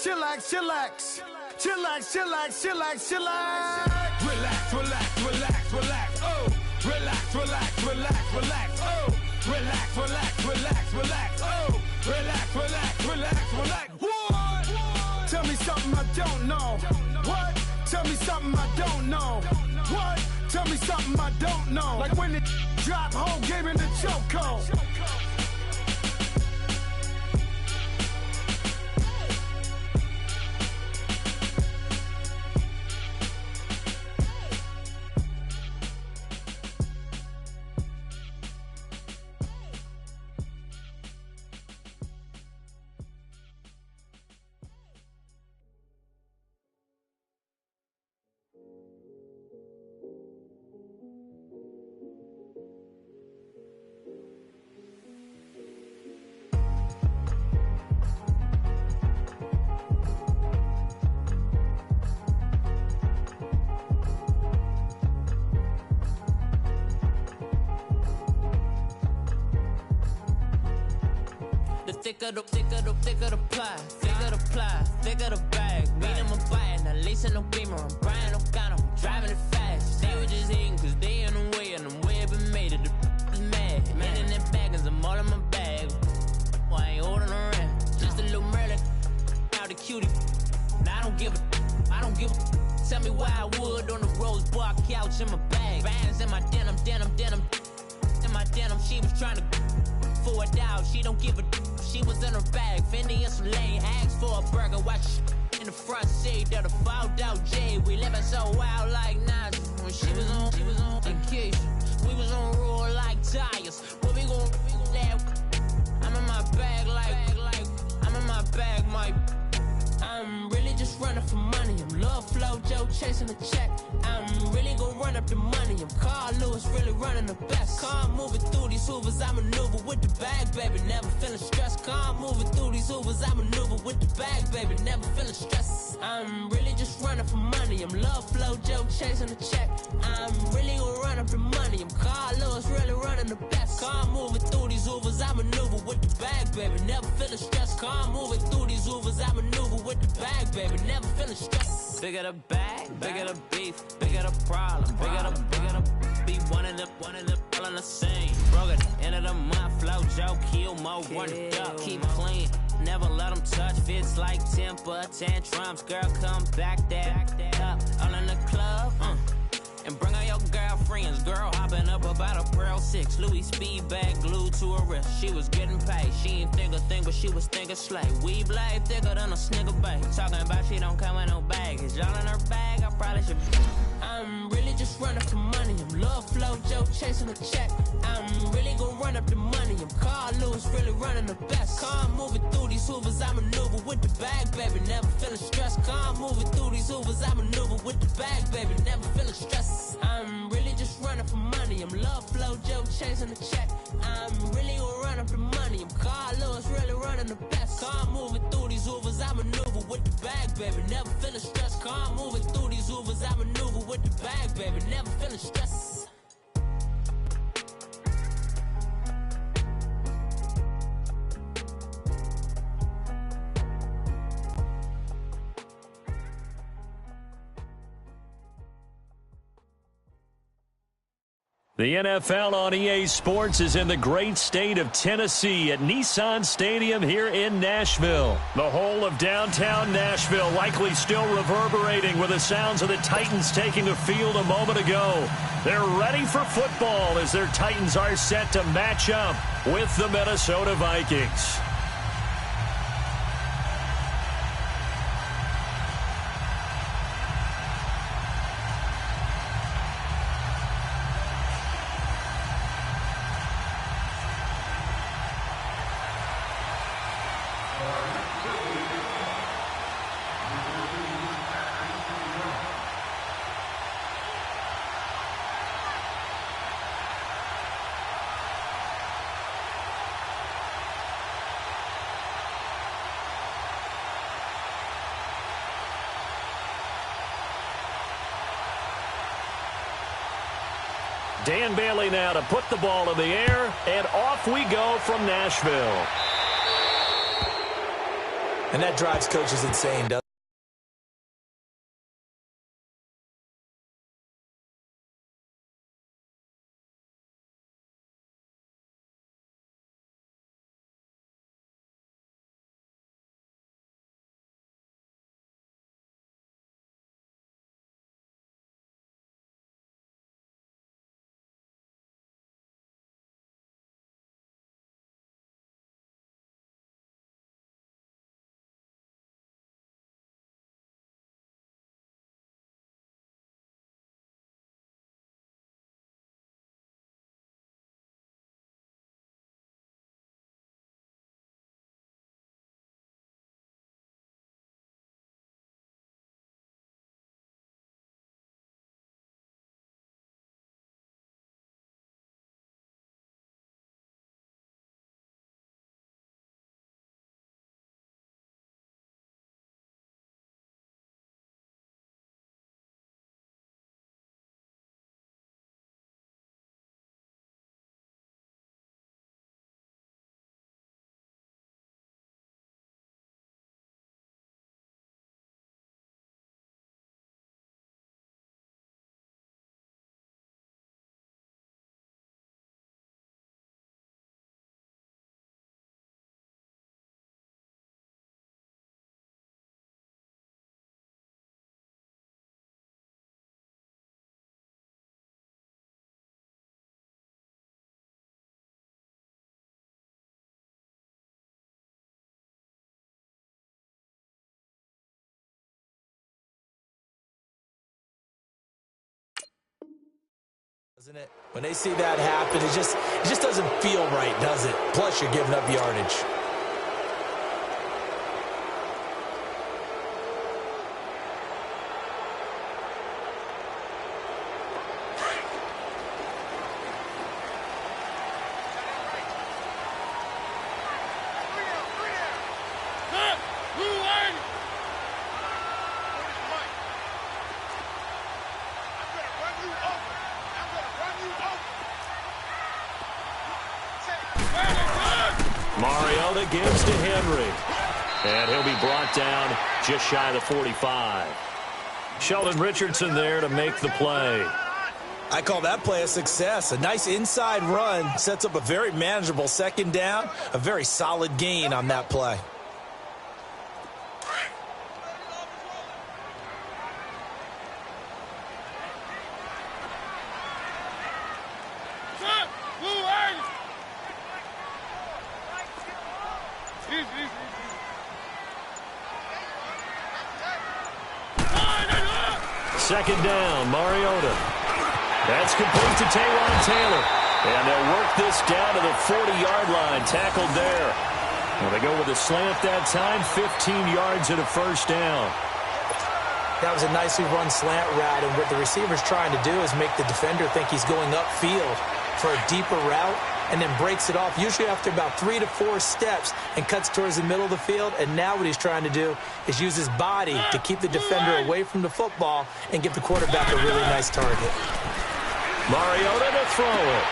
chillax, chillax. Chillax, chillax, chillax, chillax. Relax, relax, relax, relax. Oh, relax, relax, relax, relax. Oh, relax, relax, relax, relax. Oh, relax, relax, relax, relax. What? Tell me something I don't know. What? Tell me something I don't know. What? Tell me something I don't know. Like when it drop, whole game in the chokehold. Thicker the pie, thicker the bag. Meet them a bite, now lace in no beamer. I'm Brian, no gun, I'm driving it fast. They were just hating cause they in the way, and the way I've been made it, the is mad. Man in that bag, cause I'm all in my bag. Well, I ain't holding around, just a little Merlin. Now the cutie, now I don't give a. Tell me why I would on the rose bar couch in my bag. Bands in my denim. In my denim, she was trying to for it out, she don't give a. She was in her bag, Fendi and some lane, asked for a burger, watch in the front seat of the fouled out J. We living so wild like Nas. When she was on vacation, we was on roll like tires. What we gon' I'm in my bag like I'm in my bag, my. I'm really just running for money. I'm Love Flow Joe chasing the check. I'm really gon' run up the money. I'm Carl Lewis, really running the best. Car moving through these hoovers, I maneuver with the bag, baby. Never feeling stressed. Car moving through these hoovers, I maneuver with the bag, baby. Never feeling stressed. I'm really just running for money. I'm Love Flow Joe chasing the check. I'm really gon' run up the money. I'm Carl Lewis, really running the best. Car moving through these hoovers, I maneuver with the bag, baby. Never feeling stressed. Car moving through these hoovers, I maneuver with the bag, baby. Never feeling stressed. Bigger the bag, bigger the beef, bigger the problem, bigger the be one in the all in the same. Broke at the end of the month, flow Joe, kill mo, run it up, keep clean. Never let them touch, fits like temper tantrums. Girl, come back that up, all in the club, and bring all your girlfriends. Girl hopping up about a Pearl 6 Louis speed bag glued to her wrist. She was getting paid, she ain't think a thing, but she was thinking slay. We blade thicker than a snigger bag. Talking about she don't come with no baggage. Y'all in her bag, I probably should. I'm really just running for money. I'm Love Flow Joe chasing the check. I'm really gon' run up the money. I'm Carl Lewis, really running the best. Car moving through these hoovers, I maneuver with the bag, baby. Never feeling stressed. Car moving through these hoovers, I maneuver with the bag, baby. Never feeling stressed. I'm really just running for money. I'm Love Flow Joe chasing the check. I'm really gon' run up the money. I'm Carl Lewis, really running the best. Car moving through these hoovers, I maneuver with the bag, baby. Never feeling stressed. Car moving through these hoovers, I maneuver with the bag, baby. Never feeling stressed. The NFL on EA Sports is in the great state of Tennessee at Nissan Stadium here in Nashville. The whole of downtown Nashville likely still reverberating with the sounds of the Titans taking the field a moment ago. They're ready for football as their Titans are set to match up with the Minnesota Vikings. Dan Bailey now to put the ball in the air, and off we go from Nashville. And that drives coaches insane, doesn't it? Doesn't it? When they see that happen, it just doesn't feel right, does it? Plus, you're giving up yardage. Mariota gives to Henry. And he'll be brought down just shy of the 45. Sheldon Richardson there to make the play. I call that play a success. A nice inside run sets up a very manageable second down. A very solid gain on that play. Second down, Mariota. That's complete to Taylor. And they'll work this down to the 40-yard line. Tackled there. Well, they go with a slant that time. 15 yards and a first down. That was a nicely run slant route. And what the receiver's trying to do is make the defender think he's going upfield for a deeper route, and then breaks it off, usually after about 3 to 4 steps, and cuts towards the middle of the field. And now what he's trying to do is use his body to keep the defender away from the football and give the quarterback a really nice target. Mariota to throw it.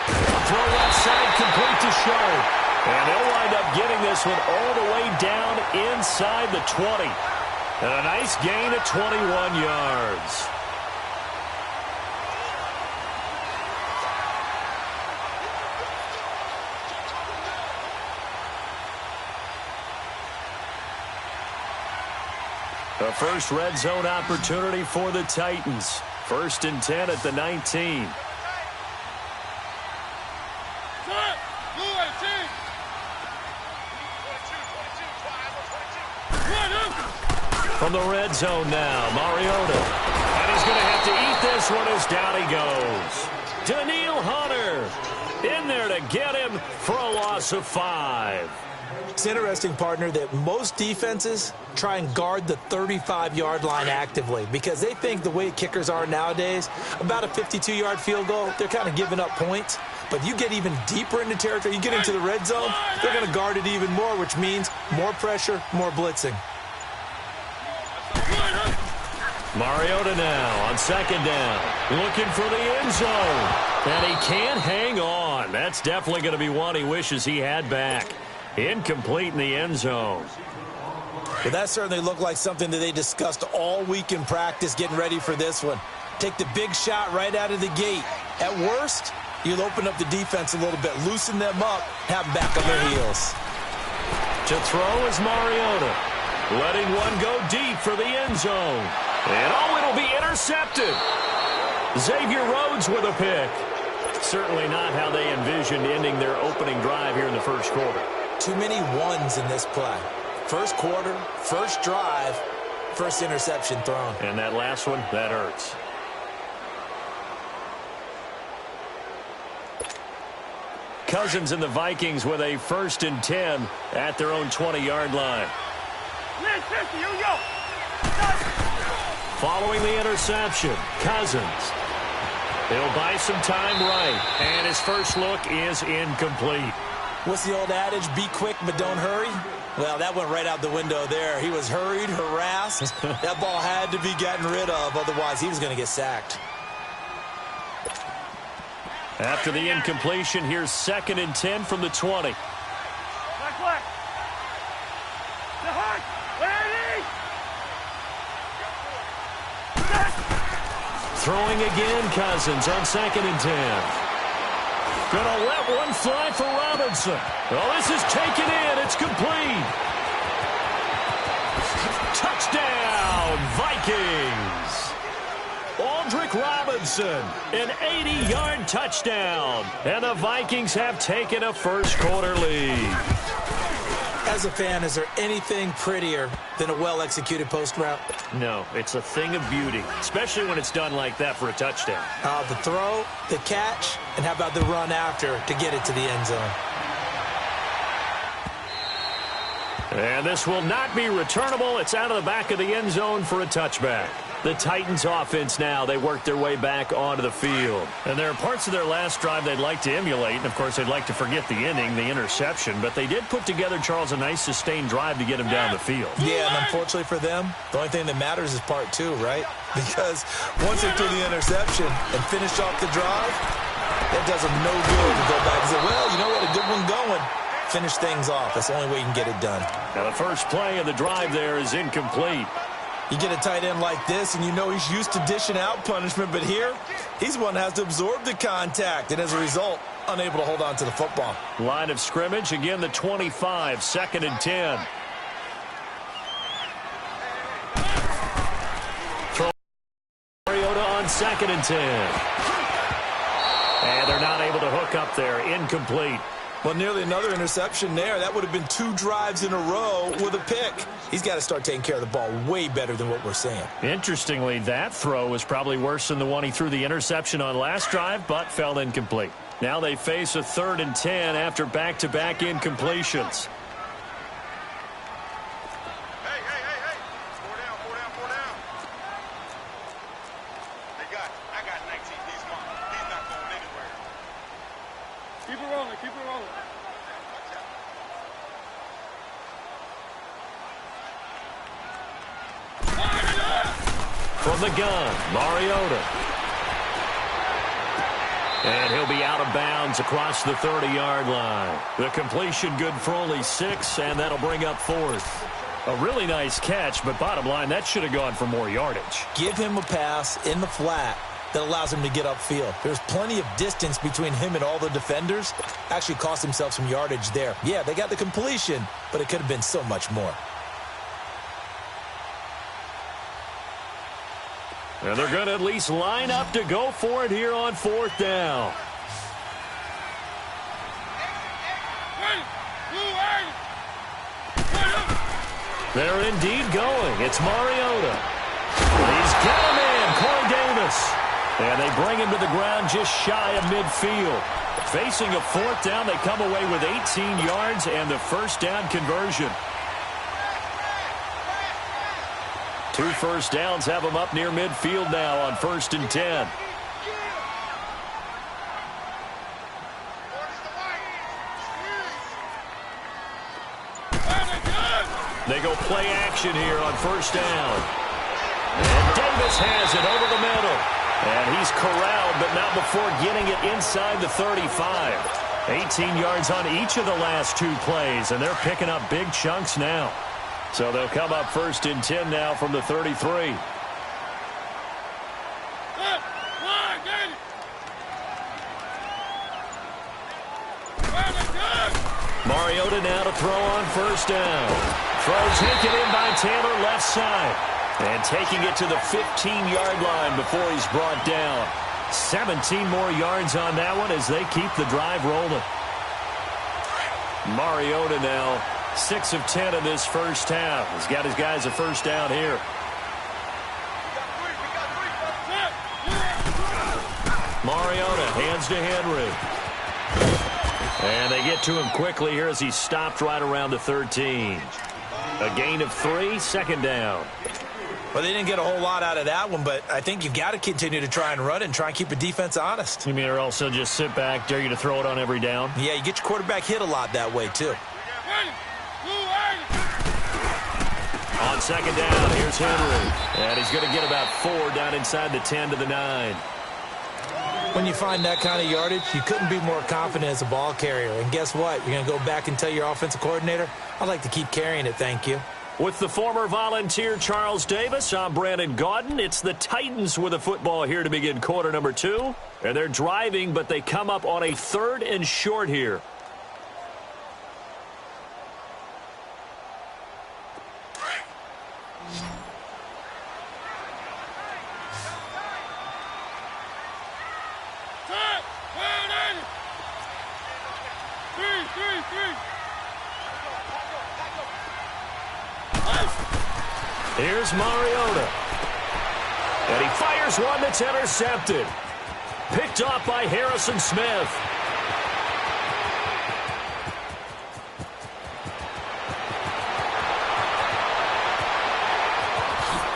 Throw left side, complete to Sharp. And they'll wind up getting this one all the way down inside the 20. And a nice gain of 21 yards. The first red zone opportunity for the Titans. 1st and 10 at the 19. From the red zone now, Mariota. And he's going to have to eat this one as down he goes. Daniil Hunter in there to get him for a loss of 5. It's interesting, partner, that most defenses try and guard the 35-yard line actively because they think the way kickers are nowadays, about a 52-yard field goal, they're kind of giving up points. But you get even deeper into territory, you get into the red zone, they're going to guard it even more, which means more pressure, more blitzing. Mariota now on 2nd down, looking for the end zone. And he can't hang on. That's definitely going to be one he wishes he had back. Incomplete in the end zone. Well, that certainly looked like something that they discussed all week in practice getting ready for this one. Take the big shot right out of the gate. At worst, you'll open up the defense a little bit, loosen them up, have them back on their heels. To throw is Mariota, letting one go deep for the end zone. And it'll be intercepted. Xavier Rhodes with a pick. Certainly not how they envisioned ending their opening drive here in the first quarter. Too many ones in this play. First quarter, first drive, first interception thrown. And that last one, that hurts. Cousins and the Vikings with a 1st and 10 at their own 20-yard line. Following the interception, Cousins. He'll buy some time right, and his first look is incomplete. What's the old adage? Be quick, but don't hurry? Well, that went right out the window there. He was hurried, harassed. That ball had to be gotten rid of, otherwise he was going to get sacked. After the incompletion, here's 2nd and 10 from the 20. Throwing again, Cousins on 2nd and 10. Gonna let one fly for Robinson. Well, this is taken in. It's complete. Touchdown, Vikings. Aldrick Robinson, an 80-yard touchdown. And the Vikings have taken a first quarter lead. As a fan, is there anything prettier than a well-executed post route? No, it's a thing of beauty, especially when it's done like that for a touchdown. The throw, the catch, and how about the run after to get it to the end zone? And this will not be returnable. It's out of the back of the end zone for a touchback. The Titans offense now, they work their way back onto the field. And there are parts of their last drive they'd like to emulate. And, of course, they'd like to forget the inning, the interception. But they did put together, Charles, a nice sustained drive to get him down the field. Yeah, and unfortunately for them, the only thing that matters is part 2, right? Because once they threw the interception and finished off the drive, that does them no good to go back and say, well, you know what, a good one going. Finish things off. That's the only way you can get it done. Now, the first play of the drive there is incomplete. You get a tight end like this, and you know he's used to dishing out punishment, but here, he's one that has to absorb the contact, and as a result, unable to hold on to the football. Line of scrimmage, again, the 25, 2nd and 10. Throw Mariota on 2nd and 10. And they're not able to hook up there. Incomplete. Well, nearly another interception there. That would have been 2 drives in a row with a pick. He's got to start taking care of the ball way better than what we're seeing. Interestingly, that throw was probably worse than the one he threw the interception on last drive, but fell incomplete. Now they face a 3rd and 10 after back-to-back incompletions. From the gun, Mariota. And he'll be out of bounds across the 30-yard line. The completion good for only 6, and that'll bring up 4th. A really nice catch, but bottom line, that should have gone for more yardage. Give him a pass in the flat that allows him to get upfield. There's plenty of distance between him and all the defenders. Actually cost himself some yardage there. Yeah, they got the completion, but it could have been so much more. And they're going to at least line up to go for it here on 4th down. They're indeed going. It's Mariota. He's got him in, Corey Davis. And they bring him to the ground just shy of midfield. Facing a 4th down, they come away with 18 yards and the first down conversion. 2 first downs have them up near midfield now on 1st and 10. They go play action here on 1st down. And Davis has it over the middle. And he's corralled, but not before getting it inside the 35. 18 yards on each of the last 2 plays, and they're picking up big chunks now. So they'll come up 1st and 10 now from the 33. Mariota now to throw on 1st down. Throw taken in by Taylor left side. And taking it to the 15-yard line before he's brought down. 17 more yards on that one as they keep the drive rolling. Mariota now 6 of 10 in this first half. He's got his guys a 1st down here. Mariota hands to Henry. And they get to him quickly here as he's stopped right around the 13. A gain of 3, 2nd down. Well, they didn't get a whole lot out of that one, but I think you've got to continue to try and run and try and keep the defense honest. You mean or also just sit back, dare you to throw it on every down? Yeah, you get your quarterback hit a lot that way, too. On 2nd down, here's Henry. And he's going to get about 4 down inside the 10 to the 9. When you find that kind of yardage, you couldn't be more confident as a ball carrier. And guess what? You're going to go back and tell your offensive coordinator, I'd like to keep carrying it, thank you. With the former Volunteer Charles Davis, I'm Brandon Gaudin. It's the Titans with the football here to begin quarter number 2. And they're driving, but they come up on a 3rd and short here. Here's Mariota. And he fires one that's intercepted. Picked off by Harrison Smith.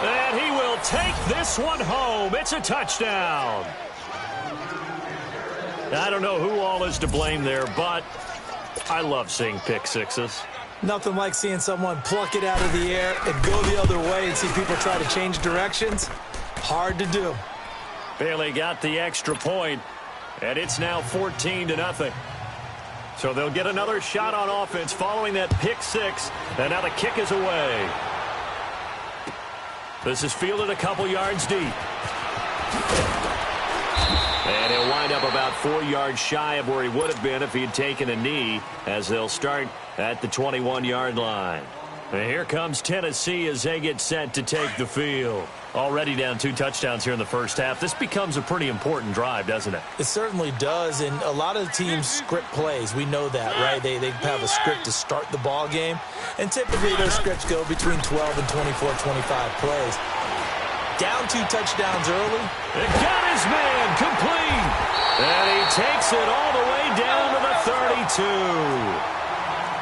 And he will take this one home. It's a touchdown. I don't know who all is to blame there, but I love seeing pick sixes. Nothing like seeing someone pluck it out of the air and go the other way and see people try to change directions. Hard to do. Bailey got the extra point, and it's now 14-0. So they'll get another shot on offense following that pick six, and now the kick is away. This is fielded a couple yards deep. And he'll wind up about 4 yards shy of where he would have been if he had taken a knee, as they'll start at the 21-yard line. And here comes Tennessee as they get set to take the field. Already down 2 touchdowns here in the first half. This becomes a pretty important drive, doesn't it? It certainly does, and a lot of the teams script plays. We know that, right? They have a script to start the ball game, and typically those scripts go between 12 and 24, 25 plays. Down 2 touchdowns early. It got his man complete. And he takes it all the way down to the 32.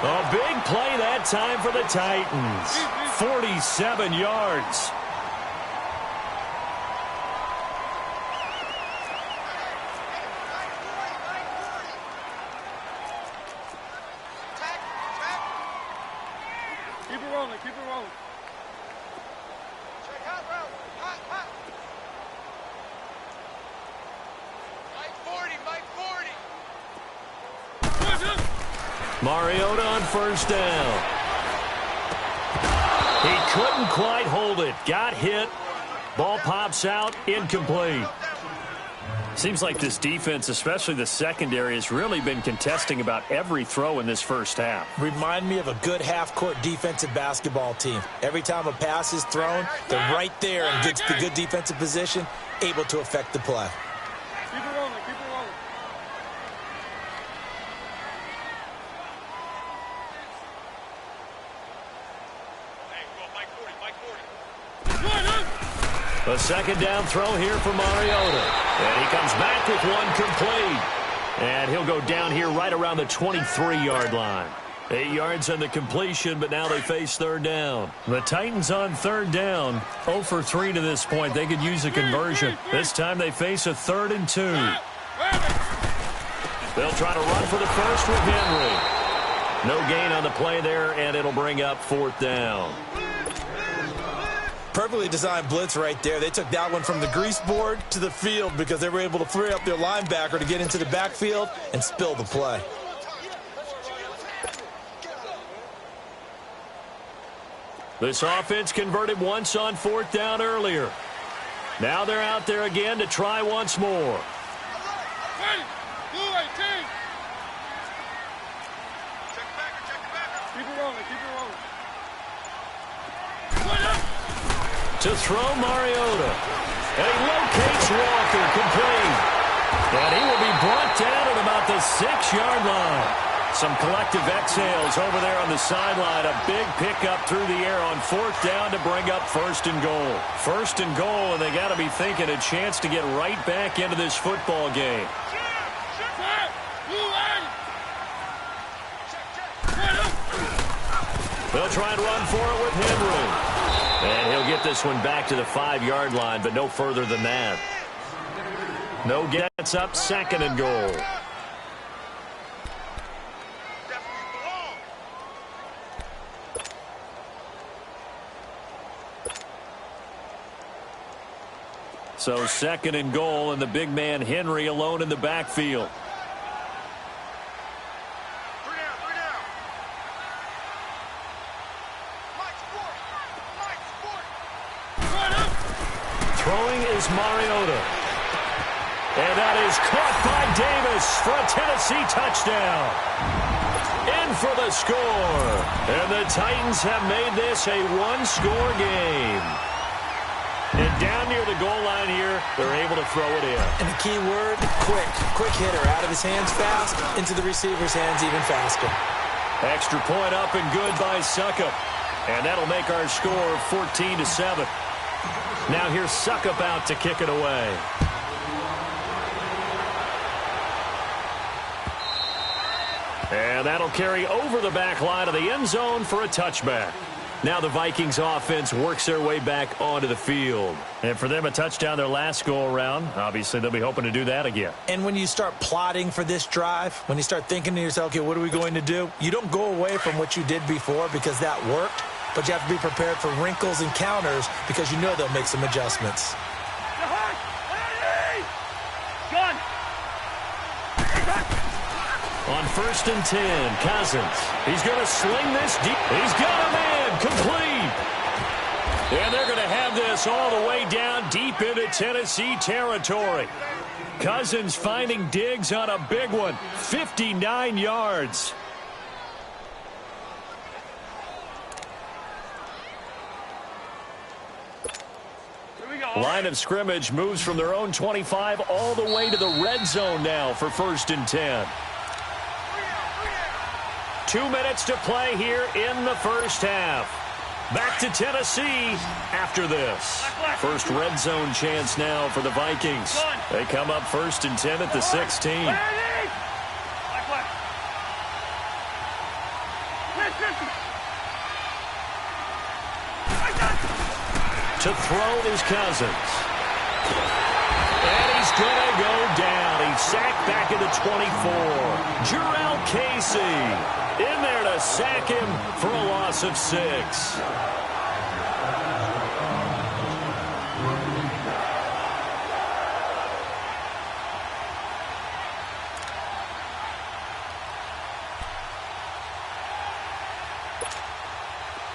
A big play that time for the Titans. 47 yards. Keep it rolling, keep it rolling. Mariota on first down. He couldn't quite hold it. Got hit. Ball pops out. Incomplete. Seems like this defense, especially the secondary, has really been contesting about every throw in this first half. Remind me of a good half-court defensive basketball team. Every time a pass is thrown, they're right there in the good defensive position, able to affect the play. Keep it rolling, keep it rolling. A second down throw here for Mariota. And he comes back with one complete. And he'll go down here right around the 23-yard line. 8 yards on the completion, but now they face third down. The Titans on third down, 0 for 3 to this point. They could use a conversion. This time they face a 3rd and 2. They'll try to run for the first with Henry. No gain on the play there, and it'll bring up 4th down. Perfectly designed blitz right there. They took that one from the grease board to the field because they were able to free up their linebacker to get into the backfield and spill the play. This offense converted once on 4th down earlier. Now they're out there again to try once more. Keep it rolling, keep it rolling. To throw Mariota. And he locates Walker, complete. And he will be brought down at about the 6-yard line. Some collective exhales over there on the sideline. A big pickup through the air on 4th down to bring up 1st and goal. 1st and goal, and they got to be thinking a chance to get right back into this football game. They'll try and run for it with Henry. And he'll get this one back to the 5-yard line, but no further than that. No gets up, 2nd and goal. So 2nd and goal, and the big man Henry alone in the backfield. Throwing is Mariota. And that is caught by Davis for a Tennessee touchdown. In for the score. And the Titans have made this a 1-score game. And down near the goal line here, they're able to throw it in. And the key word, quick. Quick hitter. Out of his hands fast, into the receiver's hands even faster. Extra point up and good by Suckup. And that'll make our score 14-7. Now here's Suckup out to kick it away. And that'll carry over the back line of the end zone for a touchback. Now the Vikings offense works their way back onto the field. And for them, a touchdown their last go-around. Obviously, they'll be hoping to do that again. And when you start plotting for this drive, when you start thinking to yourself, okay, what are we going to do? You don't go away from what you did before because that worked. But you have to be prepared for wrinkles and counters because you know they'll make some adjustments. On 1st and 10, Cousins. He's going to sling this deep. He's got a man complete. And they're going to have this all the way down deep into Tennessee territory. Cousins finding Diggs on a big one. 59 yards. Line of scrimmage moves from their own 25 all the way to the red zone now for 1st and 10. 2 minutes to play here in the first half. Back to Tennessee after this. First red zone chance now for the Vikings. They come up 1st and 10 at the 16. To throw is Cousins. And he's going to go down. He's sacked back at the 24. Jurrell Casey in there to sack him for a loss of 6.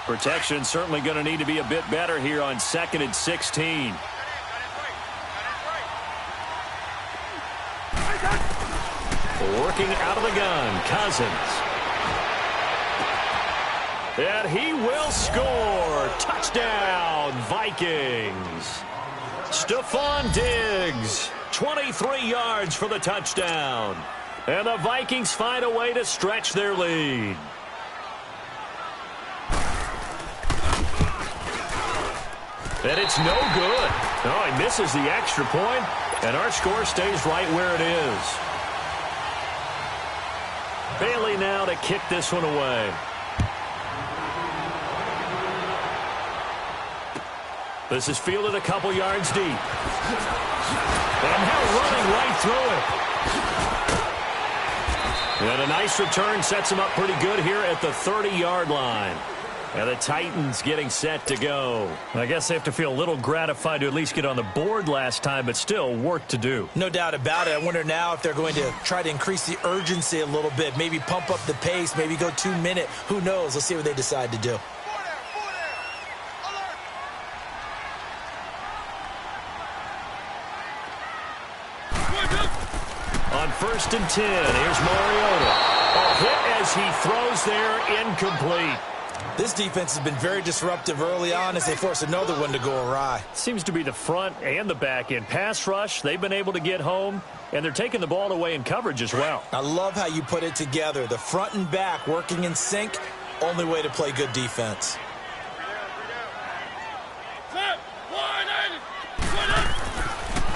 Protection certainly going to need to be a bit better here on 2nd and 16. Working out of the gun, Cousins. And he will score. Touchdown, Vikings. Stephon Diggs, 23 yards for the touchdown. And the Vikings find a way to stretch their lead. And it's no good. Oh, he misses the extra point, and our score stays right where it is. Bailey now to kick this one away. This is fielded a couple yards deep. And now running right through it. And a nice return sets him up pretty good here at the 30-yard line. And the Titans getting set to go. I guess they have to feel a little gratified to at least get on the board last time, but still work to do. No doubt about it. I wonder now if they're going to try to increase the urgency a little bit, maybe pump up the pace, maybe go 2 minute. Who knows? Let's see what they decide to do. on 1st and 10. Here's Mariota. A hit as he throws there, incomplete. This defense has been very disruptive early on as they force another one to go awry. Seems to be the front and the back end. Pass rush, they've been able to get home, and they're taking the ball away in coverage as well. I love how you put it together. The front and back working in sync, only way to play good defense.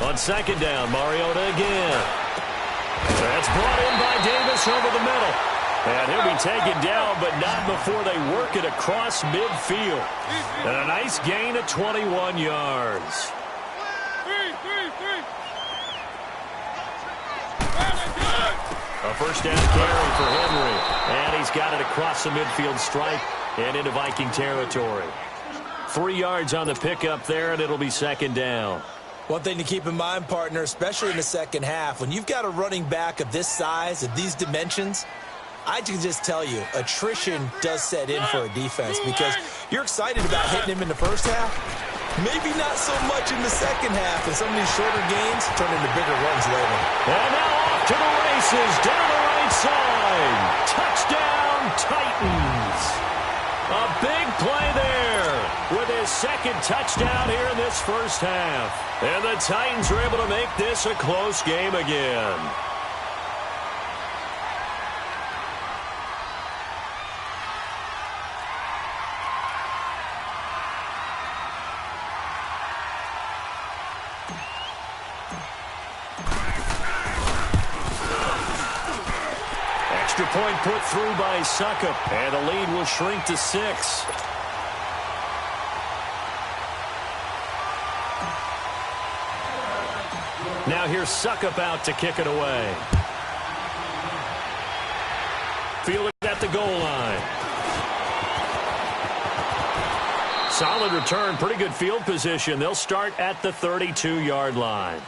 On 2nd down, Mariota again. That's brought in by Davis over the middle. And he'll be taken down, but not before they work it across midfield. And a nice gain of 21 yards. A 1st down carry for Henry. And he's got it across the midfield stripe and into Viking territory. 3 yards on the pickup there, and it'll be 2nd down. One thing to keep in mind, partner, especially in the second half, when you've got a running back of this size, of these dimensions, I can just tell you, attrition does set in for a defense because you're excited about hitting him in the first half. Maybe not so much in the second half, and some of these shorter gains turn into bigger runs later. And now off to the races, down the right side. Touchdown, Titans. A big play there with his 2nd touchdown here in this first half. And the Titans are able to make this a close game again. Extra point put through by Suckup, and the lead will shrink to 6. Now here's Suckup out to kick it away. Fielded at the goal line. Solid return, pretty good field position. They'll start at the 32-yard line.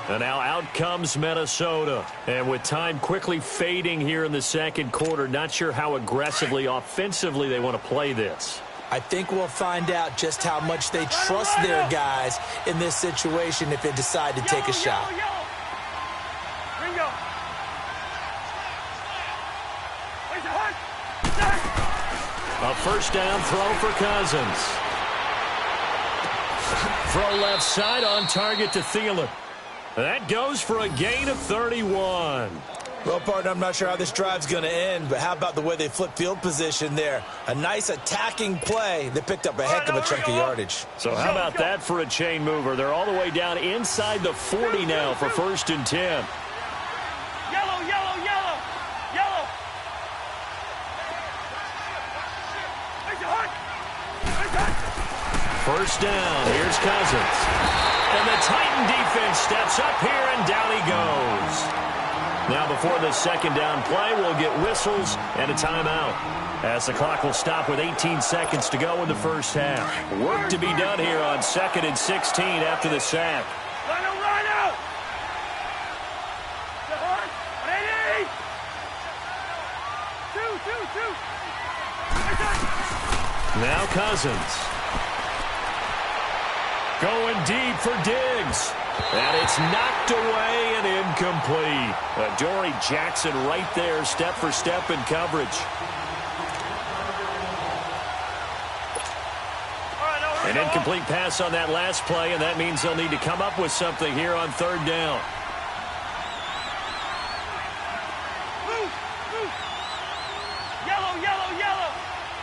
And now out comes Minnesota. And with time quickly fading here in the second quarter, not sure how aggressively, offensively they want to play this. I think we'll find out just how much they trust their guys in this situation if they decide to take a shot. A 1st down throw for Cousins. Throw left side on target to Thielen. That goes for a gain of 31. Well, partner, I'm not sure how this drive's going to end, but how about the way they flip field position there? A nice attacking play that picked up a heck of a chunk of yardage. So how about that for a chain mover? They're all the way down inside the 40 now for 1st and 10. Yellow, yellow, yellow, yellow. 1st down. Here's Cousins. And the Titan defense steps up here, and down he goes. Now before the 2nd down play, we'll get whistles and a timeout, as the clock will stop with 18 seconds to go in the first half. Work to be done here on 2nd and 16 after the sack. Rhino! Ready! 2. Now Cousins. Going deep for Diggs. And it's knocked away and incomplete. Dory Jackson right there, step for step in coverage. An incomplete pass on that last play, and that means they'll need to come up with something here on 3rd down. Yellow, yellow, yellow,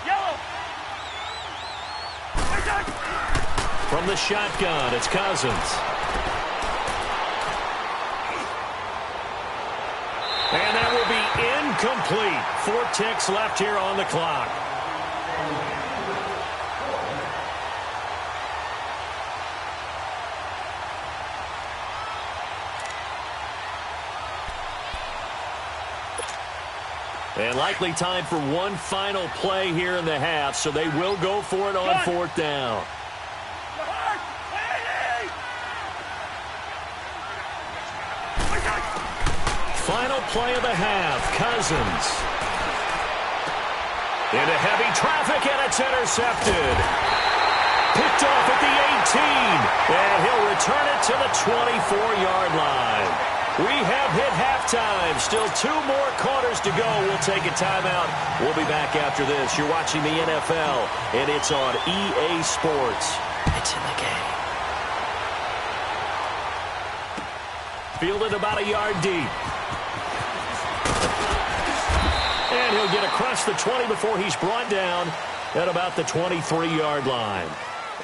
yellow. From the shotgun, it's Cousins. And that will be incomplete. 4 ticks left here on the clock. And likely time for one final play here in the half, so they will go for it on 4th down. Final play of the half, Cousins. Into heavy traffic, and it's intercepted. Picked off at the 18, and he'll return it to the 24-yard line. We have hit halftime. Still 2 more quarters to go. We'll take a timeout. We'll be back after this. You're watching the NFL, and it's on EA Sports. It's in the game. Fielded about a yard deep. And he'll get across the 20 before he's brought down at about the 23-yard line.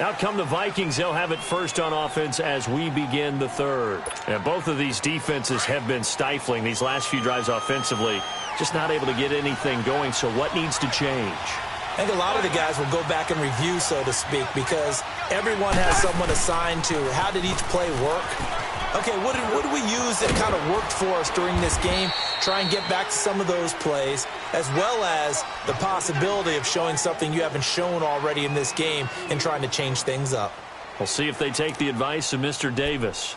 Out come the Vikings. They'll have it first on offense as we begin the third. And both of these defenses have been stifling these last few drives offensively. Just not able to get anything going. So what needs to change? I think a lot of the guys will go back and review, so to speak, because everyone has someone assigned to how did each play work. Okay, what did we use that kind of worked for us during this game? Try and get back to some of those plays, as well as the possibility of showing something you haven't shown already in this game and trying to change things up. We'll see if they take the advice of Mr. Davis.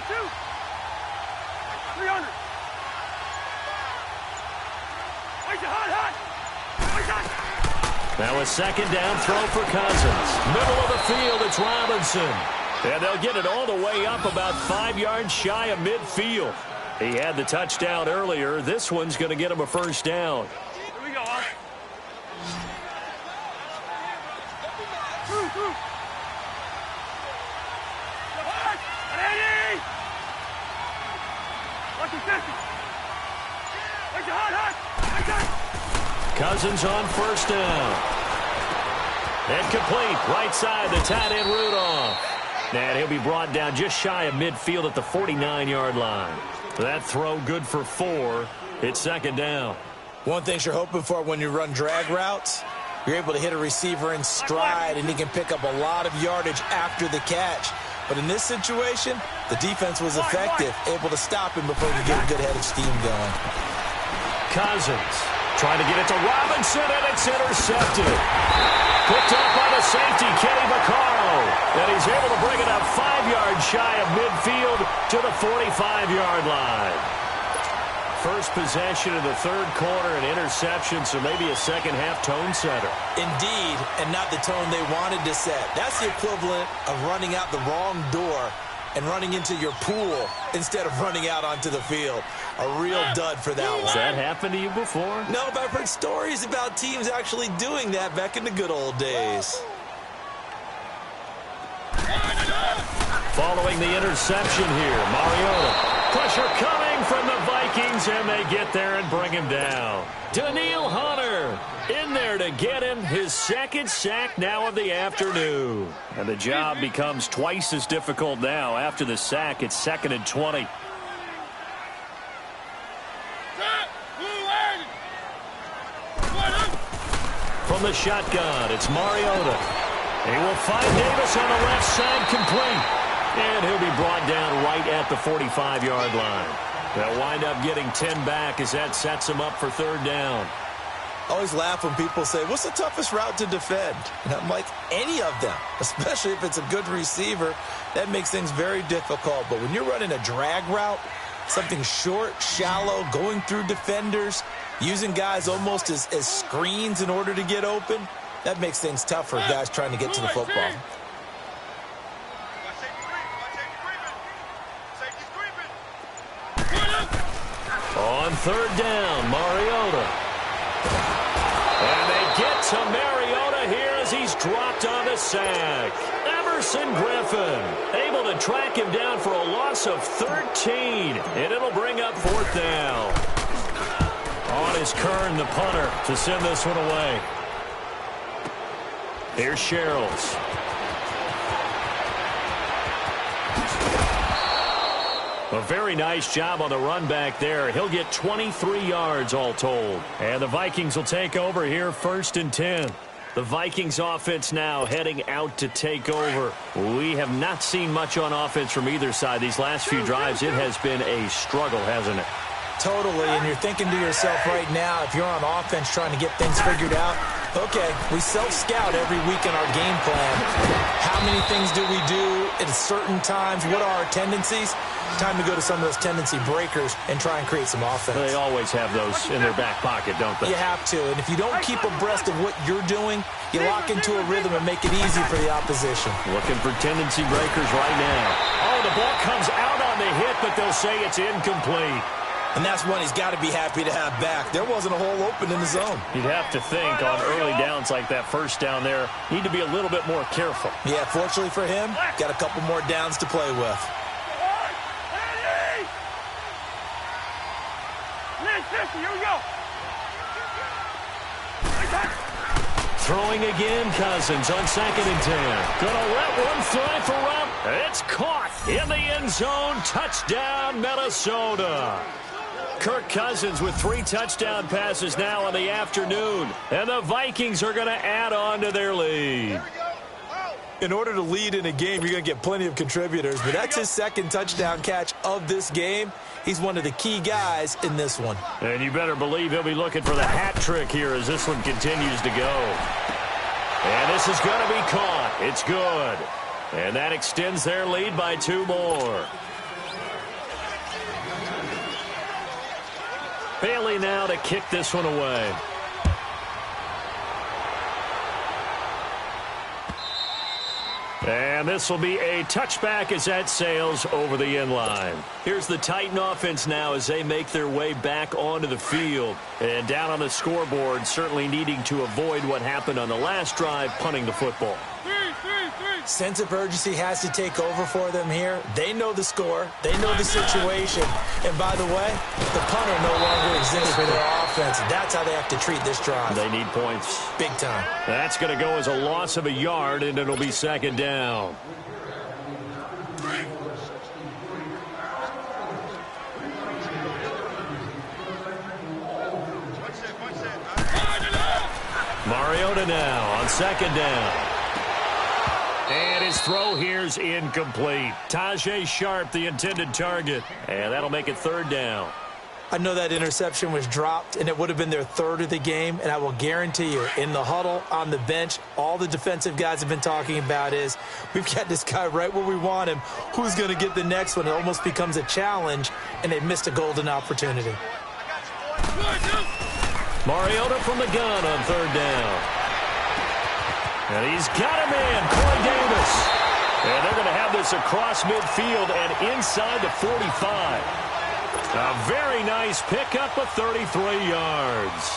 Two. 300. Now a second down throw for Cousins. Middle of the field, it's Robinson. And they'll get it all the way up about 5 yards shy of midfield. He had the touchdown earlier. This one's going to get him a first down. Here we go, huh? Ready? Watch your distance. Watch your hot. Cousins on first down. And complete. Right side, the tight end Rudolph. And he'll be brought down just shy of midfield at the 49-yard line. That throw good for 4. It's second down. One thing you're hoping for when you run drag routes, you're able to hit a receiver in stride, and he can pick up a lot of yardage after the catch. But in this situation, the defense was effective, able to stop him before he could get a good head of steam going. Cousins trying to get it to Robinson, and it's intercepted. Picked up by the safety, Kenny Vaccaro. And he's able to bring it up 5 yards shy of midfield to the 45-yard line. First possession of the third quarter, an interception, so maybe a second-half tone setter. Indeed, and not the tone they wanted to set. That's the equivalent of running out the wrong door and running into your pool instead of running out onto the field. A real dud for that one. Has that happened to you before? No, but I've heard stories about teams actually doing that back in the good old days. Following the interception here, Mariota. Pressure coming from the Vikings, and they get there and bring him down. Daniil Hunter in there to get him his second sack now of the afternoon. And the job becomes twice as difficult now. After the sack, it's 2nd and 20. From the shotgun, it's Mariota. He will find Davis on the left side, complete. And he'll be brought down right at the 45-yard line. They'll wind up getting 10 back as that sets him up for third down. I always laugh when people say, what's the toughest route to defend? And I'm like, any of them, especially if it's a good receiver. That makes things very difficult. But when you're running a drag route, something short, shallow, going through defenders, using guys almost as screens in order to get open, that makes things tough for guys trying to get to the football. On third down, Mariota. And they get to Mariota here as he's dropped on the sack. Everson Griffin able to track him down for a loss of 13. And it'll bring up fourth down. On is Kern, the punter, to send this one away. Here's Sherrills. A very nice job on the run back there. He'll get 23 yards all told. And the Vikings will take over here 1st and 10. The Vikings offense now heading out to take over. We have not seen much on offense from either side. These last few drives, it has been a struggle, hasn't it? Totally, and you're thinking to yourself right now, if you're on offense trying to get things figured out, Okay, we self-scout every week in our game plan. How many things do we do at certain times? What are our tendencies? Time to go to some of those tendency breakers and try and create some offense. They always have those in their back pocket, don't they? You have to, and if you don't keep abreast of what you're doing, you lock into a rhythm and make it easy for the opposition. Looking for tendency breakers right now. Oh, the ball comes out on the hit, but they'll say it's incomplete. And that's one he's got to be happy to have back. There wasn't a hole open in the zone. You'd have to think on early downs like that first down there, need to be a little bit more careful. Yeah, fortunately for him, got a couple more downs to play with. Here we go. Throwing again, Cousins on 2nd and 10. Gonna let one fly for Rupp. It's caught in the end zone. Touchdown, Minnesota. Kirk Cousins with 3 touchdown passes now in the afternoon. And the Vikings are going to add on to their lead. In order to lead in a game, you're going to get plenty of contributors, but that's his 2nd touchdown catch of this game. He's one of the key guys in this one. And you better believe he'll be looking for the hat trick here as this one continues to go. And this is going to be caught. It's good. And that extends their lead by 2 more. Bailey now to kick this one away. And this will be a touchback as that sails over the end line. Here's the Titan offense now as they make their way back onto the field. And down on the scoreboard, certainly needing to avoid what happened on the last drive, punting the football. Sense of urgency has to take over for them here. They know the score. They know the situation. And by the way, the punter no longer exists for their offense. That's how they have to treat this drive. They need points. Big time. That's going to go as a loss of a yard, and it'll be 2nd down. Mariota now on 2nd down. And his throw here's incomplete. Tajay Sharp, the intended target. And that'll make it 3rd down. I know that interception was dropped, and it would have been their 3rd of the game. And I will guarantee you, in the huddle, on the bench, all the defensive guys have been talking about is, we've got this guy right where we want him. Who's going to get the next one? It almost becomes a challenge, and they missed a golden opportunity. Mariota from the gun on 3rd down. And he's got him in, Corey Davis. And they're going to have this across midfield and inside the 45. A very nice pickup of 33 yards.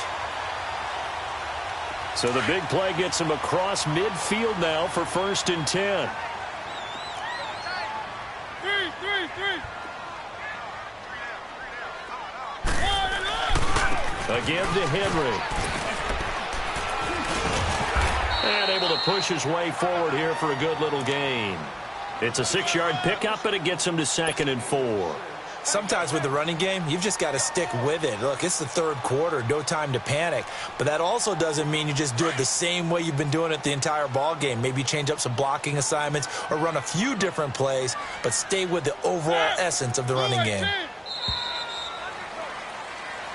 So the big play gets him across midfield now for 1st and 10. Again to Henry. And able to push his way forward here for a good little gain. It's a 6-yard pickup, but it gets him to 2nd and 4. Sometimes with the running game, you've just got to stick with it. Look, it's the 3rd quarter, no time to panic. But that also doesn't mean you just do it the same way you've been doing it the entire ball game. Maybe change up some blocking assignments or run a few different plays, but stay with the overall essence of the running game.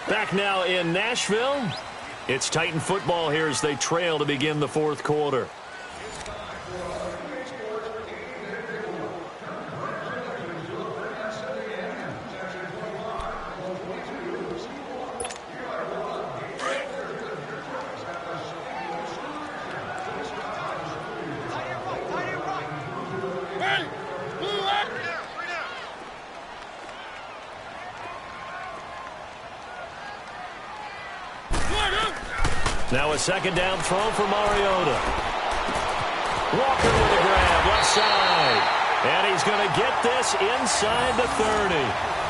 Back now in Nashville. It's Titan football here as they trail to begin the 4th quarter. Now a 2nd down throw for Mariota. Walker with a grab, left side. And he's going to get this inside the 30.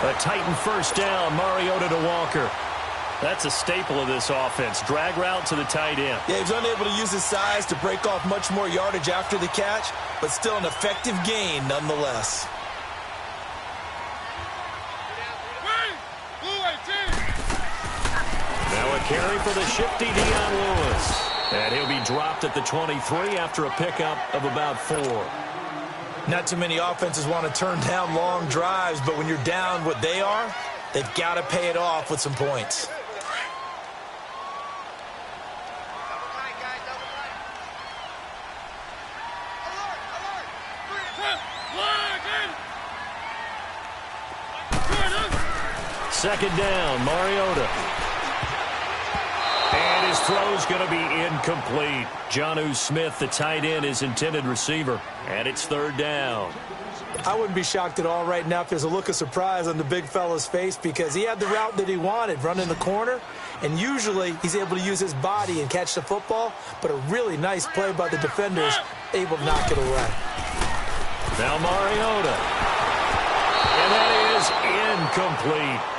A Titan 1st down, Mariota to Walker. That's a staple of this offense. Drag route to the tight end. Yeah, he's unable to use his size to break off much more yardage after the catch, but still an effective gain nonetheless. Now a carry for the shifty Dion Lewis. And he'll be dropped at the 23 after a pickup of about 4. Not too many offenses want to turn down long drives, but when you're down what they are, they've got to pay it off with some points. second down, Mariota. And his throw's going to be incomplete. Jonnu Smith, the tight end, his intended receiver. And it's third down. I wouldn't be shocked at all right now if there's a look of surprise on the big fella's face because he had the route that he wanted, running the corner, and usually he's able to use his body and catch the football, but a really nice play by the defenders, able to knock it away. Now Mariota. And that is incomplete.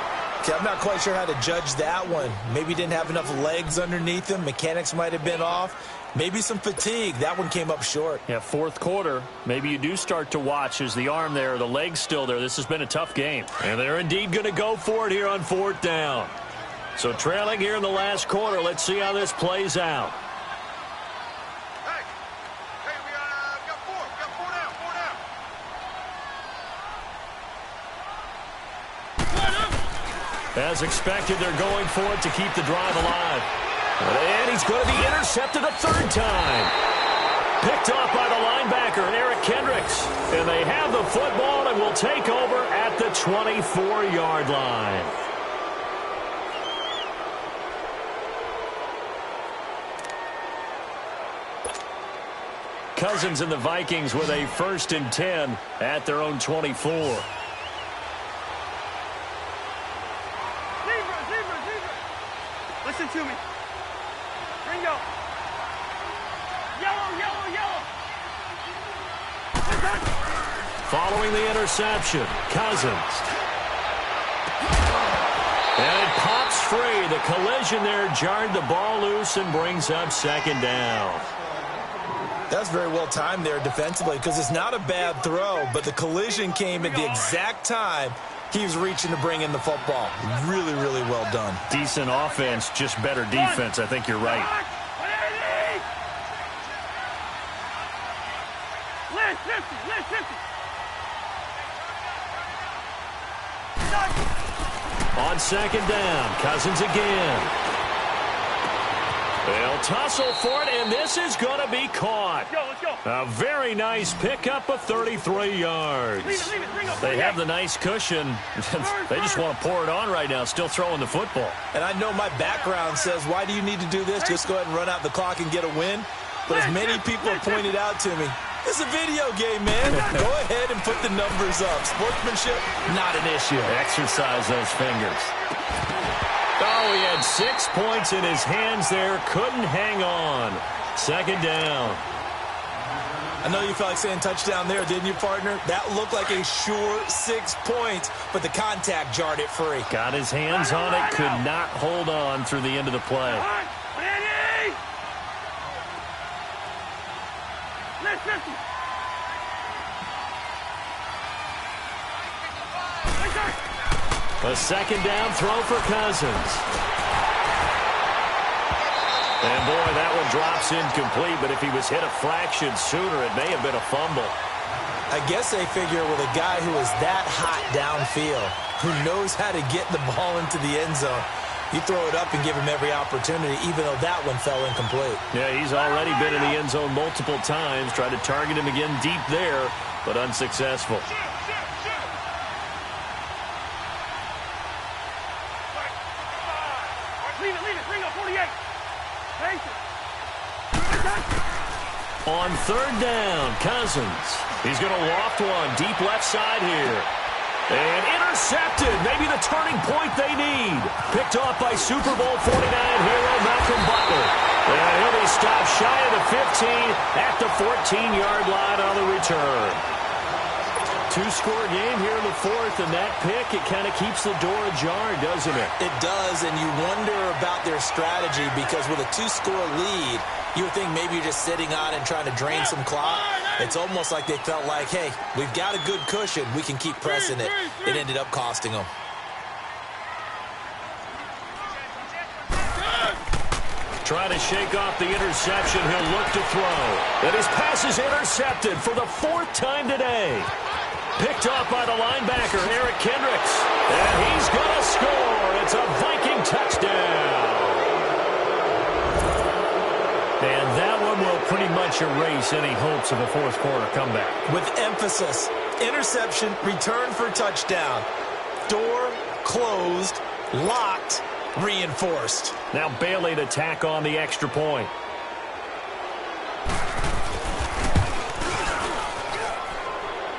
Okay, I'm not quite sure how to judge that one. Maybe he didn't have enough legs underneath him. Mechanics might have been off. Maybe some fatigue. That one came up short. Yeah, fourth quarter. Maybe you do start to watch. Is the arm there, the leg's still there? This has been a tough game. And they're indeed going to go for it here on fourth down. So trailing here in the last quarter. Let's see how this plays out. Hey, we got four. We got four down. As expected, they're going for it to keep the drive alive. And he's going to be intercepted a third time. Picked off by the linebacker, Eric Kendricks. And they have the football and will take over at the 24-yard line. Cousins and the Vikings with a 1st and 10 at their own 24. Listen to me. Ringo. Yellow. Following the interception, Cousins. And it pops free. The collision there jarred the ball loose and brings up second down. That's very well timed there defensively because it's not a bad throw, but the collision came at the exact time he was reaching to bring in the football. Really, really well done. Decent offense, just better defense. I think you're right. On second down, Cousins again. They'll tussle for it, and this is going to be caught. Let's go. A very nice pickup of 33 yards. They have the nice cushion. They just want to pour it on right now, still throwing the football. And I know my background says, why do you need to do this? Just go ahead and run out the clock and get a win. But as many people have pointed out to me, it's a video game, man. Go ahead and put the numbers up. Sportsmanship, not an issue. Exercise those fingers. Oh, he had 6 points in his hands there. Couldn't hang on. Second down. I know you felt like saying touchdown there, didn't you, partner? That looked like a sure 6 points, but the contact jarred it free. Got his hands on it, could not hold on through the end of the play. A second down throw for Cousins. And boy, that one drops incomplete, but if he was hit a fraction sooner, it may have been a fumble. I guess they figure with a guy who is that hot downfield, who knows how to get the ball into the end zone, you throw it up and give him every opportunity, even though that one fell incomplete. Yeah, he's already been in the end zone multiple times, tried to target him again deep there, but unsuccessful. On third down, Cousins. He's going to loft one deep left side here. And intercepted. Maybe the turning point they need. Picked off by Super Bowl 49 hero Malcolm Butler. And he'll be stopped shy of the 15 at the 14-yard line on the return. Two-score game here in the fourth, and that pick, it kind of keeps the door ajar, doesn't it? It does, and you wonder about their strategy because with a two-score lead, you would think maybe you're just sitting on and trying to drain some clock. It's almost like they felt like, hey, we've got a good cushion. We can keep pressing it. It ended up costing them. Trying to shake off the interception. He'll look to throw. And his pass is intercepted for the fourth time today. Picked off by the linebacker, Eric Kendricks. And he's going to score. It's a Viking touchdown. And that one will pretty much erase any hopes of a fourth quarter comeback. With emphasis, interception, return for touchdown. Door closed, locked, reinforced. Now Bailey to tack on the extra point.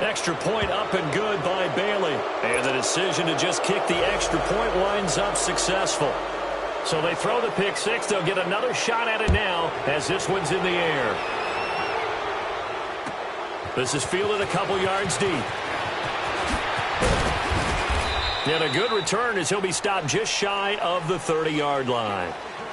Extra point up and good by Bailey. And the decision to just kick the extra point winds up successful. So they throw the pick six. They'll get another shot at it now as this one's in the air. This is fielded a couple yards deep. And a good return as he'll be stopped just shy of the 30-yard line.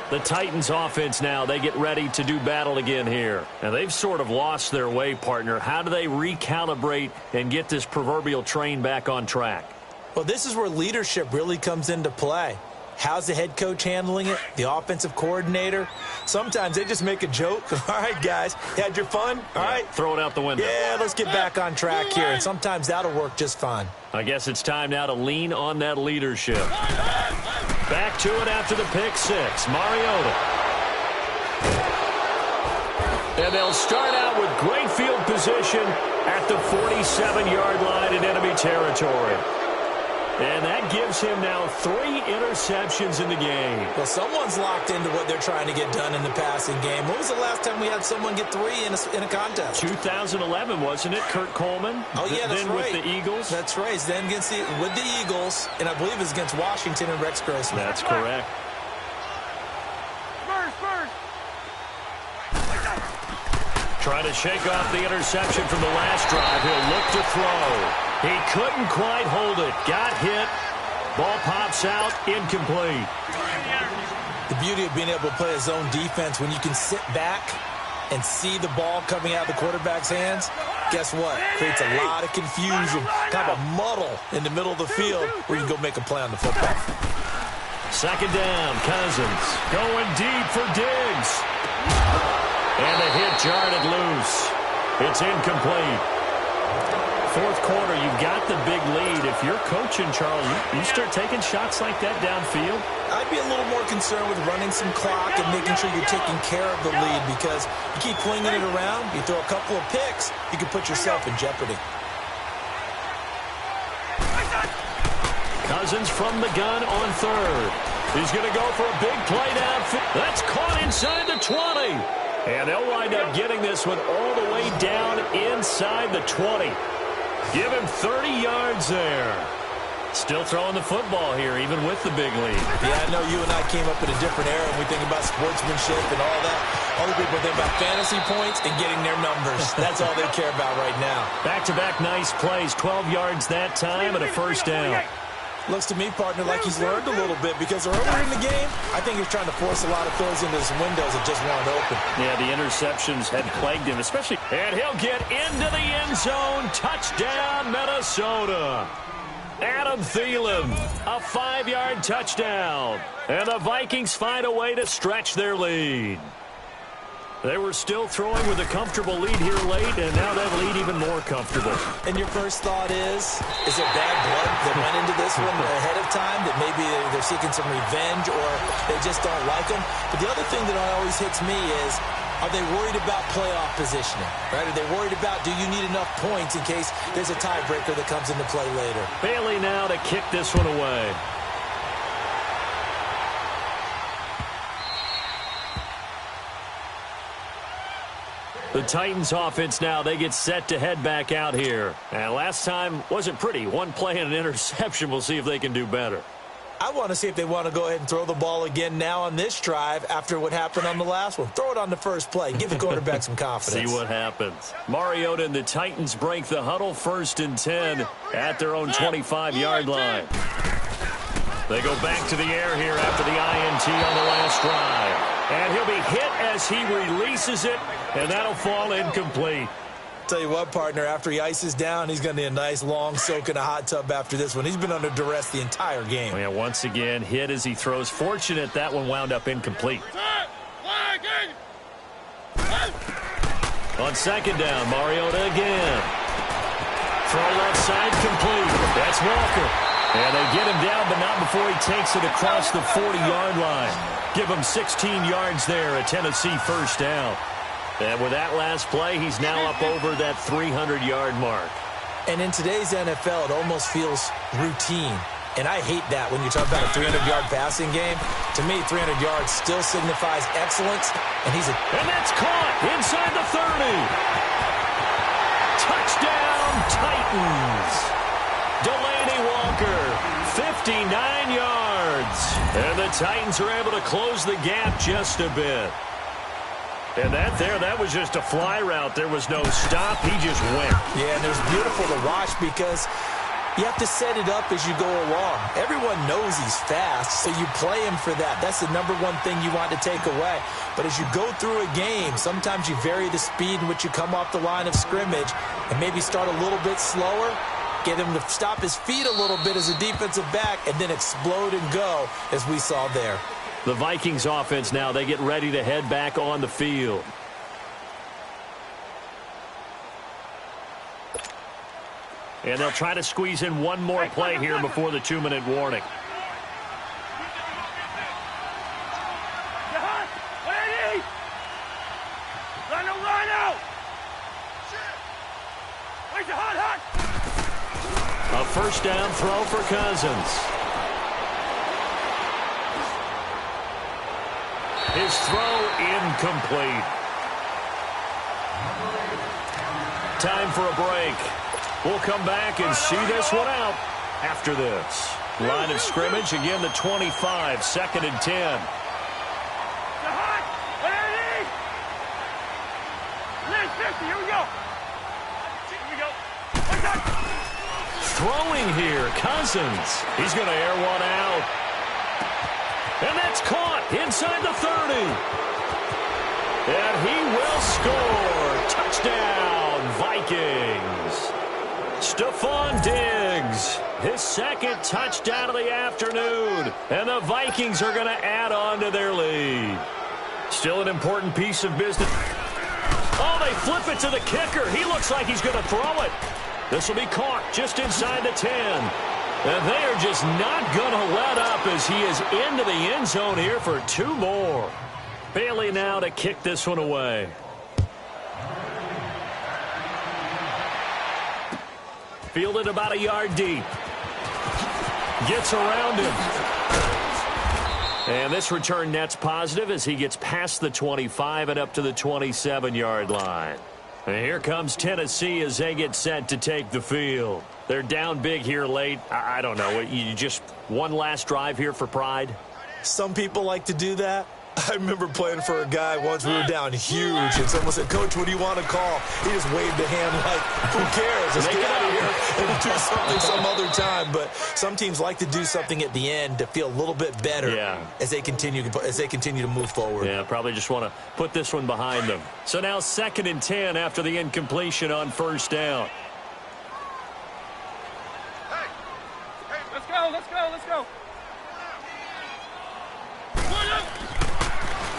The Titans offense now, they get ready to do battle again here. And they've sort of lost their way, partner. How do they recalibrate and get this proverbial train back on track? Well, this is where leadership really comes into play. How's the head coach handling it? The offensive coordinator? Sometimes they just make a joke. All right, guys, you had your fun? All right. Throw it out the window. Yeah, let's get back on track here. And sometimes that'll work just fine. I guess it's time now to lean on that leadership. Back to it after the pick six. Mariota. And they'll start out with great field position at the 47-yard line in enemy territory. And that gives him now 3 interceptions in the game. Well, someone's locked into what they're trying to get done in the passing game. When was the last time we had someone get 3 in a contest? 2011, wasn't it? Kurt Coleman? Oh, yeah, that's then right. With the Eagles? That's right. Then with the Eagles, and I believe it's against Washington and Rex Grossman. That's correct. Trying to shake off the interception from the last drive. He'll look to throw. He couldn't quite hold it. Got hit. Ball pops out. Incomplete. The beauty of being able to play a zone defense when you can sit back and see the ball coming out of the quarterback's hands, guess what? Creates a lot of confusion, kind of a muddle in the middle of the field where you can go make a play on the football. Second down, Cousins going deep for Diggs. And the hit jarred it loose. It's incomplete. Fourth quarter, you've got the big lead. If you're coaching, Charles, you start taking shots like that downfield? I'd be a little more concerned with running some clock and making sure you're taking care of the lead, because you keep flinging it around, you throw a couple of picks, you can put yourself in jeopardy. Cousins from the gun on third. He's going to go for a big play downfield. That's caught inside the 20. And they'll wind up getting this one all the way down inside the 20. Give him 30 yards there. Still throwing the football here, even with the big lead. Yeah, I know you and I came up in a different era when we think about sportsmanship and all that. Other people think about fantasy points and getting their numbers. That's all they care about right now. Back-to-back nice plays, 12 yards that time and a first down. Looks to me, partner, like he's learned a little bit, because earlier in the game, I think he's trying to force a lot of throws into some windows that just weren't open. Yeah, the interceptions had plagued him, especially. And he'll get into the end zone. Touchdown, Minnesota. Adam Thielen, a 5-yard touchdown. And the Vikings find a way to stretch their lead. They were still throwing with a comfortable lead here late, and now that lead even more comfortable. And your first thought is there bad blood that went into this one ahead of time, that maybe they're seeking some revenge or they just don't like them? But the other thing that always hits me is, are they worried about playoff positioning? Right? Are they worried about, do you need enough points in case there's a tiebreaker that comes into play later? Bailey now to kick this one away. The Titans offense now, they get set to head back out here. And last time wasn't pretty. One play and an interception. We'll see if they can do better. I want to see if they want to go ahead and throw the ball again now on this drive after what happened on the last one. Throw it on the first play. Give the quarterback some confidence. See what happens. Mariota and the Titans break the huddle, 1st and 10 at their own 25-yard line. They go back to the air here after the INT on the last drive. And he'll be hit as he releases it, and that'll fall incomplete. Tell you what, partner, after he ices down, he's going to need a nice long soak in a hot tub after this one. He's been under duress the entire game. Oh, yeah, once again, hit as he throws. Fortunate that one wound up incomplete. On 2nd down, Mariota again. Throw left side, complete. That's Walker. And they get him down, but not before he takes it across the 40-yard line. Give him 16 yards there, a Tennessee first down. And with that last play, he's now up over that 300-yard mark. And in today's NFL, it almost feels routine. And I hate that when you talk about a 300-yard passing game. To me, 300 yards still signifies excellence, and And that's caught inside the 30. Touchdown, Titans. Delaney Walker, 59 yards. And the Titans are able to close the gap just a bit. And that was just a fly route. There was no stop. He just went. Yeah, and it was beautiful to watch because you have to set it up as you go along. Everyone knows he's fast, so you play him for that. That's the number one thing you want to take away. But as you go through a game, sometimes you vary the speed in which you come off the line of scrimmage and maybe start a little bit slower, get him to stop his feet a little bit as a defensive back, and then explode and go, as we saw there. The Vikings offense now, they get ready to head back on the field. And they'll try to squeeze in one more play here before the 2-minute warning. A first down throw for Cousins. His throw incomplete. Time for a break. We'll come back and see this one out after this. Line of scrimmage, again the 25, 2nd and 10. Here we go. Throwing here, Cousins. He's going to air one out. And that's caught inside the 30. And he will score. Touchdown, Vikings. Stephon Diggs, his 2nd touchdown of the afternoon. And the Vikings are going to add on to their lead. Still an important piece of business. Oh, they flip it to the kicker. He looks like he's going to throw it. This will be caught just inside the 10. And they are just not going to let up as he is into the end zone here for 2 more. Bailey now to kick this one away. Fielded about a yard deep. Gets around him. And this return net's positive as he gets past the 25 and up to the 27-yard line. And here comes Tennessee as they get set to take the field. They're down big here late. I don't know. You just one last drive here for pride? Some people like to do that. I remember playing for a guy once. We were down huge, and someone said, "Coach, what do you want to call?" He just waved a hand like, "Who cares? Let's get out of here and do something some other time." But some teams like to do something at the end to feel a little bit better as they continue to move forward. Yeah, probably just want to put this one behind them. So now 2nd and 10 after the incompletion on first down. Let's go, let's go, let's go.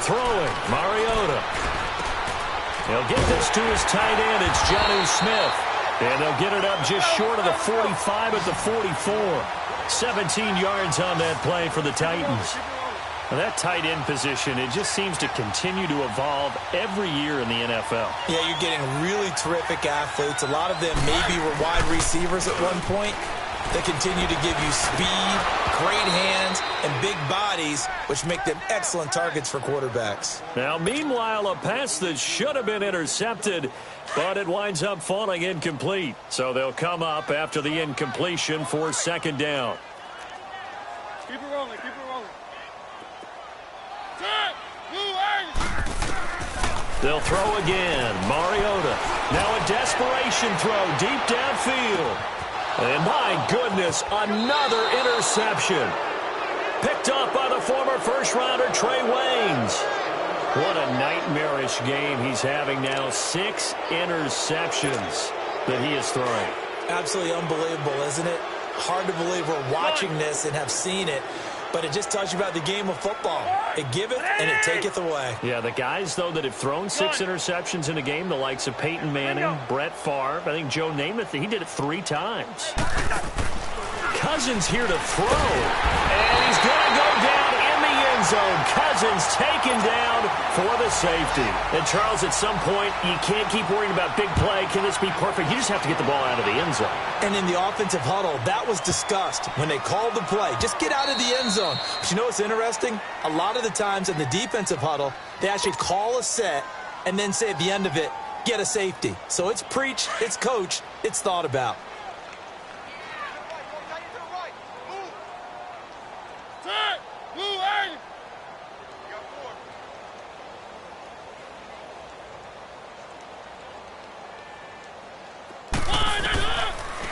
Throwing, Mariota. He'll get this to his tight end. It's Jonnu Smith. And they'll get it up just short of the 45 at the 44. 17 yards on that play for the Titans. Now that tight end position, it just seems to continue to evolve every year in the NFL. Yeah, you're getting really terrific athletes. A lot of them maybe were wide receivers at one point. They continue to give you speed, great hands, and big bodies, which make them excellent targets for quarterbacks. Now, meanwhile, a pass that should have been intercepted, but it winds up falling incomplete. So they'll come up after the incompletion for 2nd down. Keep it rolling, keep it rolling. They'll throw again. Mariota. Now a desperation throw deep downfield. And my goodness, another interception. Picked up by the former first-rounder Trey Waynes. What a nightmarish game he's having now. 6 interceptions that he is throwing. Absolutely unbelievable, isn't it? Hard to believe we're watching this and have seen it. But it just tells you about the game of football. It giveth and it taketh away. Yeah, the guys, though, that have thrown 6 interceptions in a game, the likes of Peyton Manning, Brett Favre, I think Joe Namath, he did it 3 times. Cousins here to throw. And he's going to go down in the end zone. Cousins taken down for the safety. And, Charles, at some point, you can't keep worrying about big play. Can this be perfect? You just have to get the ball out of the end zone. And in the offensive huddle, that was discussed when they called the play. Just get out of the end zone. But you know what's interesting? A lot of the times in the defensive huddle, they actually call a set and then say at the end of it, get a safety. So it's preached, it's coached, it's thought about.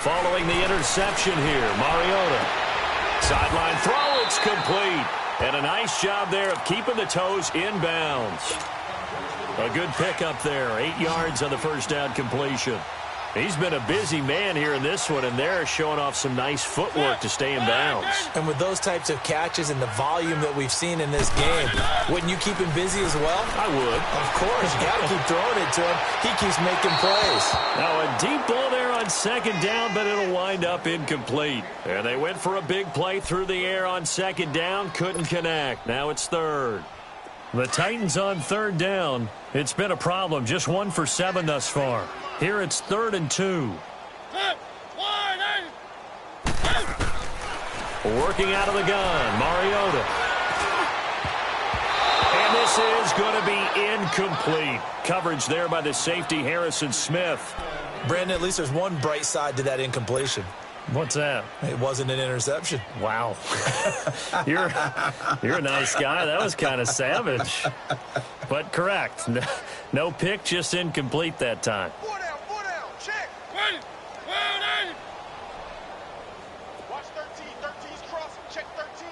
Following the interception here, Mariota. Sideline throw, it's complete. And a nice job there of keeping the toes inbounds. A good pickup there, 8 yards on the first down completion. He's been a busy man here in this one, and they're showing off some nice footwork to stay in bounds. And with those types of catches and the volume that we've seen in this game, wouldn't you keep him busy as well? I would. Of course. You got to keep throwing it to him. He keeps making plays. Now a deep ball there on second down, but it'll wind up incomplete. And they went for a big play through the air on second down. Couldn't connect. Now it's third. The Titans on third down. It's been a problem. Just 1 for 7 thus far. Here it's 3rd and 2. Working out of the gun, Mariota. And this is going to be incomplete. Coverage there by the safety, Harrison Smith. Brandon, at least there's one bright side to that incompletion. What's that? It wasn't an interception. Wow. You're a nice guy. That was kind of savage. But correct. No pick, just incomplete that time. 4 down, check. Ready, ready. Watch 13, 13's crossing, check 13.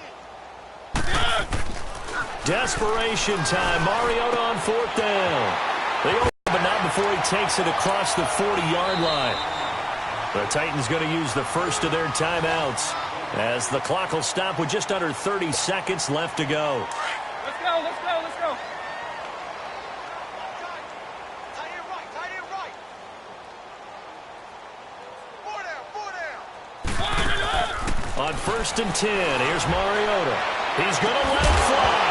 Desperation time. Mariota on 4th down. They open, but not before he takes it across the 40-yard line. The Titans going to use the first of their timeouts as the clock will stop with just under 30 seconds left to go. Let's go, let's go, let's go. Tight end right. 4 down. On 1st and 10, here's Mariota. He's going to let it fly.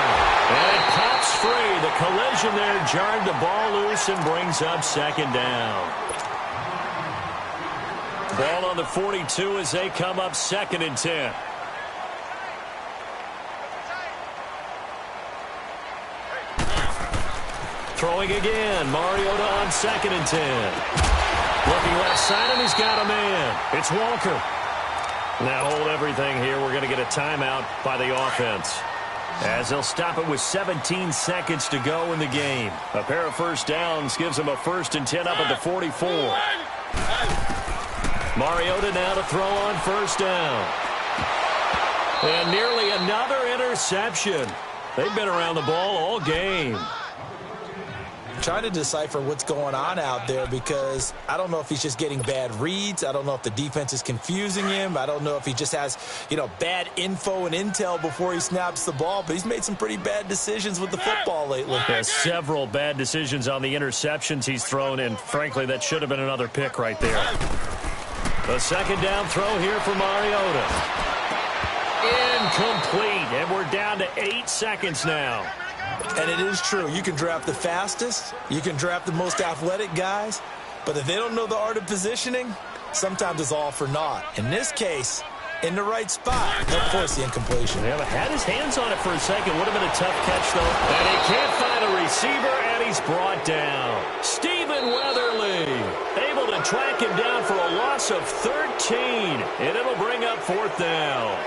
And it pops free. The collision there jarred the ball loose and brings up second down. Ball on the 42 as they come up 2nd and 10. Throwing again. Mariota on 2nd and 10. Looking left side, and he's got a man. It's Walker. Now hold everything here. We're going to get a timeout by the offense, as they'll stop it with 17 seconds to go in the game. A pair of first downs gives them a 1st and 10 up at the 44. Mariota now to throw on 1st down. And nearly another interception. They've been around the ball all game. Trying to decipher what's going on out there, because I don't know if he's just getting bad reads. I don't know if the defense is confusing him. I don't know if he just has, bad info and intel before he snaps the ball. But he's made some pretty bad decisions with the football lately. Has several bad decisions on the interceptions he's thrown, and frankly, that should have been another pick right there. The 2nd down throw here for Mariota. Incomplete, and we're down to 8 seconds now. And it is true. You can draft the fastest. You can draft the most athletic guys. But if they don't know the art of positioning, sometimes it's all for naught. In this case, in the right spot, they'll force the incompletion. Yeah, but had his hands on it for a second. Would have been a tough catch, though. And he can't find a receiver, and he's brought down. Stephen Weatherly able to track him down for a loss of 13. And it'll bring up 4th down.